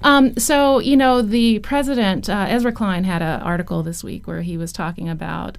So, the president, Ezra Klein, had an article this week where he was talking about,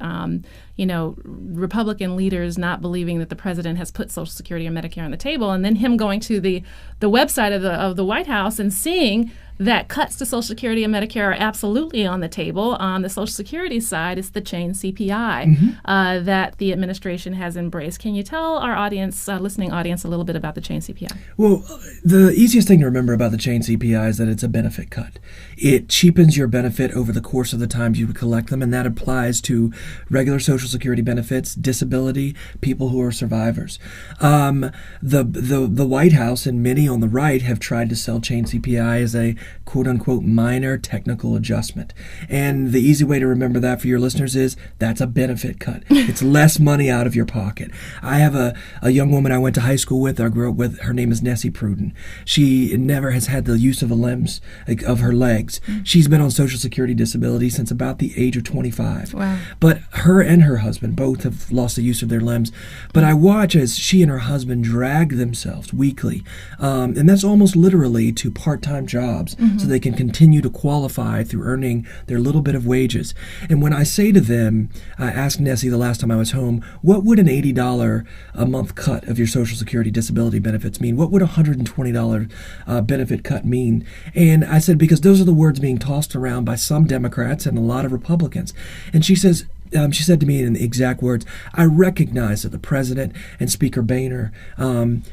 Republican leaders not believing that the president has put Social Security and Medicare on the table, and then him going to the website of the White House and seeing that cuts to Social Security and Medicare are absolutely on the table. On the Social Security side, it's the chain CPI that the administration has embraced. Can you tell our audience, listening audience, a little bit about the chain CPI? Well, the easiest thing to remember about the chain CPI is that it's a benefit cut. It cheapens your benefit over the course of the time you would collect them, and that applies to regular Social Security benefits, disability, people who are survivors. The White House and many on the right have tried to sell chain CPI as a quote-unquote minor technical adjustment. And the easy way to remember that for your listeners is that's a benefit cut. It's less money out of your pocket. I have a young woman I went to high school with, I grew up with, her name is Nessie Pruden. She never has had the use of the limbs, of her legs. She's been on Social Security disability since about the age of 25. Wow. But her and her husband both have lost the use of their limbs. But I watch as she and her husband drag themselves weekly, and that's almost literally to part-time jobs, so they can continue to qualify through earning their little bit of wages. And when I say to them, I asked Nessie the last time I was home, what would an $80 a month cut of your Social Security disability benefits mean? What would a $120 benefit cut mean? And I said, because those are the words being tossed around by some Democrats and a lot of Republicans. And she says, she said to me in the exact words, I recognize that the president and Speaker Boehner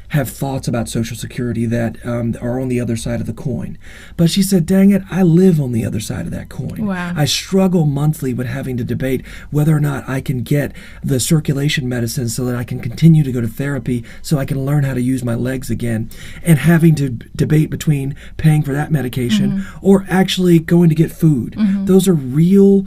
have thoughts about Social Security that are on the other side of the coin. But she said, dang it, I live on the other side of that coin. Wow. I struggle monthly with having to debate whether or not I can get the circulation medicine so that I can continue to go to therapy so I can learn how to use my legs again, and having to debate between paying for that medication or actually going to get food. Those are real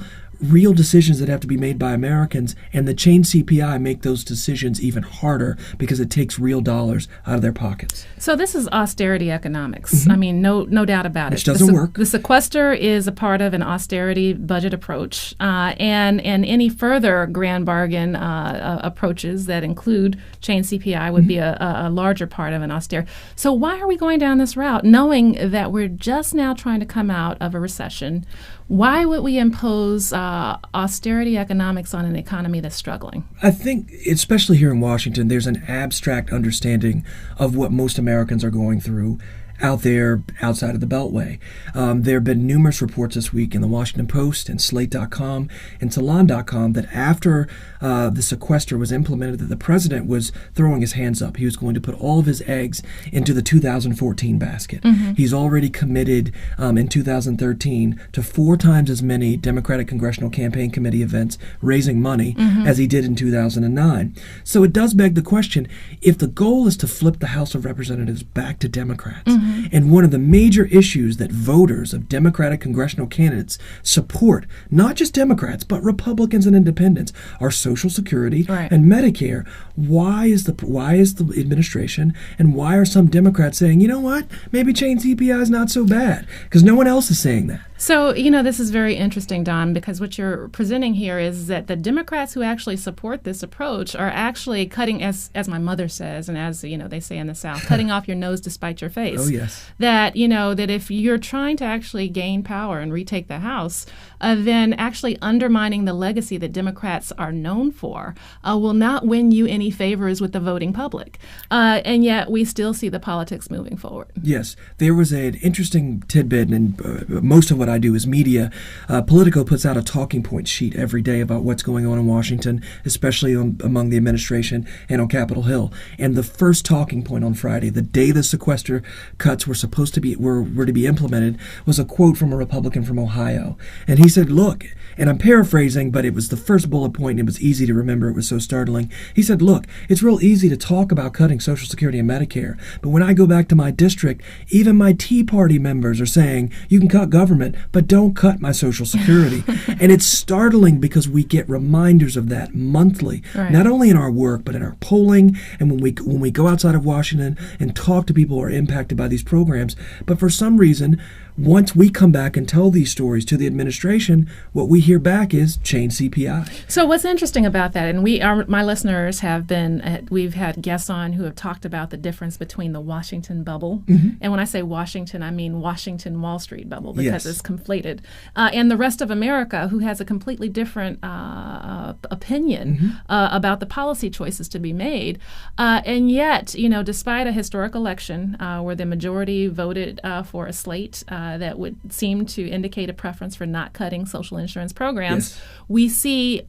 decisions that have to be made by Americans, and the chain CPI make those decisions even harder because it takes real dollars out of their pockets. So this is austerity economics. I mean, no doubt about it. Which doesn't work. The sequester is a part of an austerity budget approach, and any further grand bargain approaches that include chain CPI would be a larger part of an austerity. So why are we going down this route, knowing that we're just now trying to come out of a recession? Why would we impose austerity economics on an economy that's struggling? I think, especially here in Washington, there's an abstract understanding of what most Americans are going through out there outside of the Beltway. There have been numerous reports this week in the Washington Post and Slate.com and Salon.com that after the sequester was implemented, that the president was throwing his hands up. He was going to put all of his eggs into the 2014 basket. He's already committed in 2013 to 4 times as many Democratic Congressional Campaign Committee events raising money as he did in 2009. So it does beg the question, if the goal is to flip the House of Representatives back to Democrats, and one of the major issues that voters of Democratic congressional candidates support, not just Democrats, but Republicans and independents, are Social Security and Medicare. Why is the administration and why are some Democrats saying, you know what, maybe chain CPI is not so bad? Because no one else is saying that. So, this is very interesting, Don, because what you're presenting here is that the Democrats who actually support this approach are actually cutting, as my mother says, and as, they say in the South, cutting off your nose to spite your face. Oh, yes. That, that if you're trying to actually gain power and retake the House, then actually undermining the legacy that Democrats are known for will not win you any favors with the voting public. And yet we still see the politics moving forward. Yes. There was an interesting tidbit, and most of what I do is media. Politico puts out a talking point sheet every day about what's going on in Washington, especially among the administration and on Capitol Hill. And the first talking point on Friday, the day the sequester cuts were to be implemented, was a quote from a Republican from Ohio. And he said, look, and I'm paraphrasing, but it was the first bullet point, and it was easy to remember. It was so startling. He said, look, it's real easy to talk about cutting Social Security and Medicare, but when I go back to my district, even my Tea Party members are saying, you can cut government, but don't cut my Social Security. And it's startling because we get reminders of that monthly, not only in our work, but in our polling, and when we go outside of Washington and talk to people who are impacted by these programs. But for some reason, once we come back and tell these stories to the administration, what we hear back is change CPI. So what's interesting about that, and my listeners have been, we've had guests on who have talked about the difference between the Washington bubble, and when I say Washington, I mean Washington Wall Street bubble, because it's conflated, and the rest of America, who has a completely different opinion about the policy choices to be made, and yet, despite a historic election where the majority voted for a slate that would seem to indicate a preference for not cutting social insurance programs, we see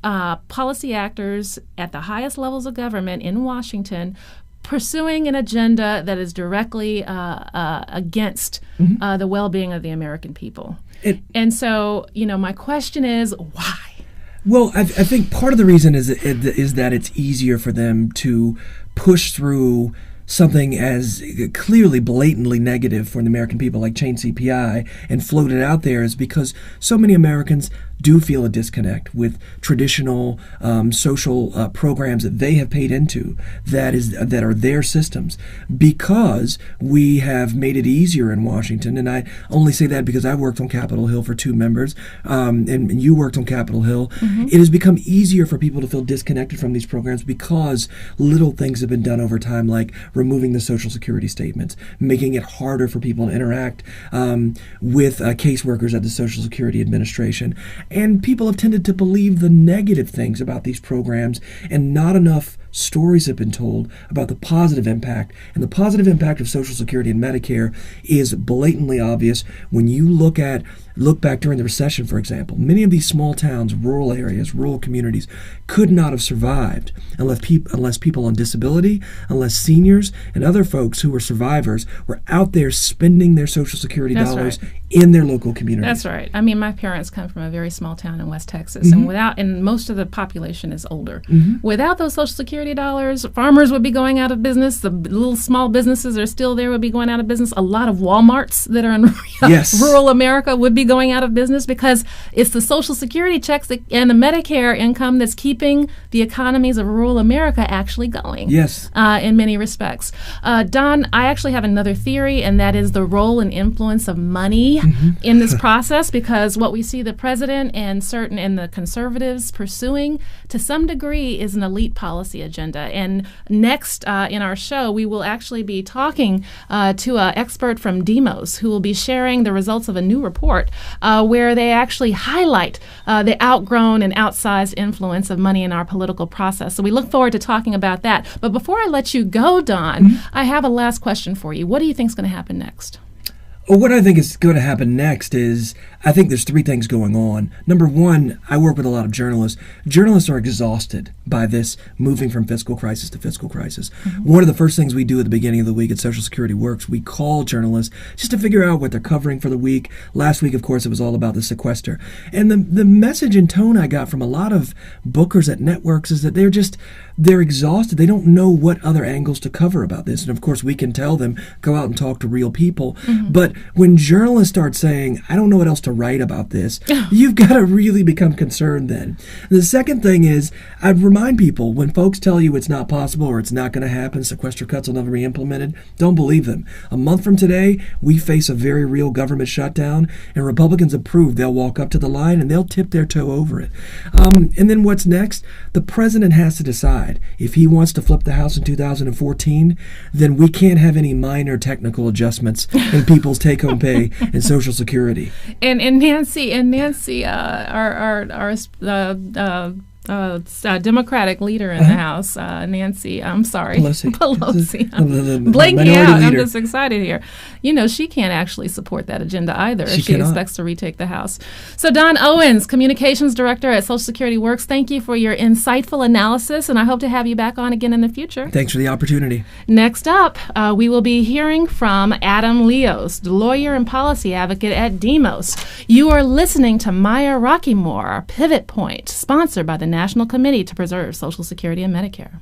policy actors at the highest levels of government in Washington pursuing an agenda that is directly against the well-being of the American people. And so, my question is, why? Well, I think part of the reason is that it's easier for them to push through something as clearly, blatantly negative for the American people like change CPI and float it out there is because so many Americans do feel a disconnect with traditional social programs that they have paid into that are their systems, because we have made it easier in Washington. And I only say that because I worked on Capitol Hill for 2 members, and you worked on Capitol Hill. It has become easier for people to feel disconnected from these programs because little things have been done over time, like removing the Social Security statements, making it harder for people to interact with caseworkers at the Social Security Administration. And people have tended to believe the negative things about these programs, and not enough stories have been told about the positive impact. And the positive impact of Social Security and Medicare is blatantly obvious when you look back during the recession, for example. Many of these small towns, rural areas, rural communities could not have survived unless people on disability, unless seniors and other folks who were survivors were out there spending their Social Security dollars in their local communities. That's right. I mean, my parents come from a very small town in West Texas, and most of the population is older. Without those Social Security dollars, farmers would be going out of business. The little small businesses that are still there would be going out of business. A lot of Walmarts that are in rural America would be going out of business, because it's the Social Security checks and the Medicare income that's keeping the economies of rural America actually going. In many respects. Don, I actually have another theory, and that is the role and influence of money in this process, because what we see the president and the conservatives pursuing to some degree is an elite policy agenda. And next in our show, we will actually be talking to an expert from Demos who will be sharing the results of a new report where they actually highlight the outgrown and outsized influence of money in our political process. So we look forward to talking about that. But before I let you go, Don, I have a last question for you. What do you think is going to happen next? Well, what I think is going to happen next is, I think there's 3 things going on. Number one, I work with a lot of journalists. Journalists are exhausted by this moving from fiscal crisis to fiscal crisis. One of the first things we do at the beginning of the week at Social Security Works, we call journalists just to figure out what they're covering for the week. Last week, of course, it was all about the sequester. And the message and tone I got from a lot of bookers at networks is that they're exhausted. They don't know what other angles to cover about this. And of course, we can tell them, go out and talk to real people. But when journalists start saying, I don't know what else to write about this, you've got to really become concerned then. The second thing is, I'd remind people, when folks tell you it's not possible or it's not going to happen, sequester cuts will never be implemented, don't believe them. A month from today, we face a very real government shutdown, and Republicans have proved they'll walk up to the line and they'll tip their toe over it. And then what's next? The president has to decide. If he wants to flip the House in 2014, then we can't have any minor technical adjustments in people's take-home pay and Social Security. And Nancy, our Democratic leader in the House, Nancy, I'm sorry, Pelosi. I'm blanking out. I'm just excited here. She can't actually support that agenda either if she expects to retake the House. So Don Owens, Communications Director at Social Security Works, thank you for your insightful analysis, and I hope to have you back on again in the future. Thanks for the opportunity. Next up, we will be hearing from Adam Leos, the lawyer and policy advocate at Demos. You are listening to Maya Rockymore, Pivot Point, sponsored by the National Committee to Preserve Social Security and Medicare.